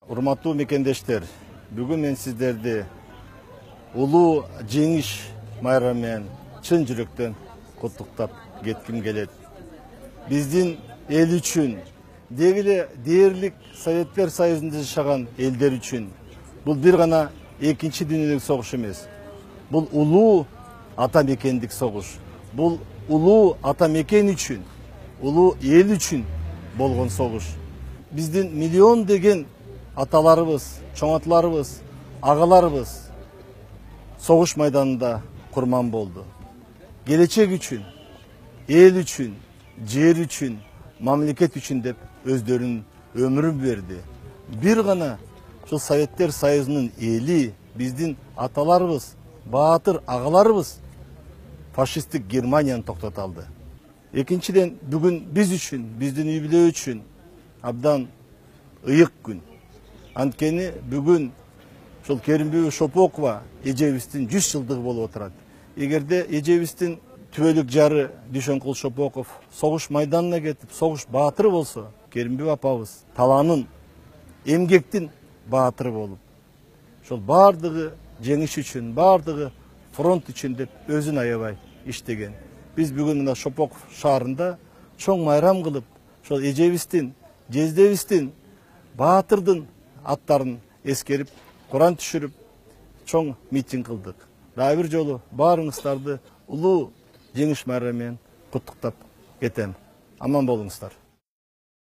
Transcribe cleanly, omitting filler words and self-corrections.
Урматтуу мекендештер, бүгүн мен сиздерди улуу жеңиш майрамы менен чын жүрөктөн куттуктап кетким келет. Биздин эл үчүн, деги эле дээрлик Советтер Союзунда жашаган элдер үчүн бул бир гана экинчи дүйнөлүк согуш эмес. Бул улуу ата мекендик согуш. Бул улуу ата мекен үчүн, улуу эл үчүн болгон согуш. Биздин миллион деген аталарыбыз, чоңатыларыбыз, агаларыбыз согуш майданында курман болду. Келечек үчүн, эл үчүн, жер үчүн, мамлекет үчүн деп өздөрүнүн өмүрүн берди. Бир гана ушул Советтер Союзунун эли, биздин аталарыбыз, баатыр агаларыбыз фашисттик Германияны токтото алды. Экинчиден, бүгүн биз үчүн, биздин үй бүлө үчүн абдан ыйык күн. Анткени бүгүн ушул Керимбүбү Шопокова эжебиздин 100 жылдыгы болуп отурат. Эгерде эжебиздин түбөлүк жары Дүйшөнкул Шопоков согуш майданына кетип, согуш баатыры болсо, Керимбүбү апабыз талаанын, эмгектин баатыры болуп, ошол баардыгы жеңиш үчүн, баардыгы фронт үчүн деп өзүн аябай иштеген. Биз бүгүн мына Шопоков шаарында чоң майрам кылып, ошол эжебиздин, жездебиздин, баатырдын аттарын эскерип, Куран түшүрүп, чоң митинг кылдык. Дагы бир жолу баарыңыздарды улуу жеңиш майрамы менен куттуктап кетем. Аман болуңуздар.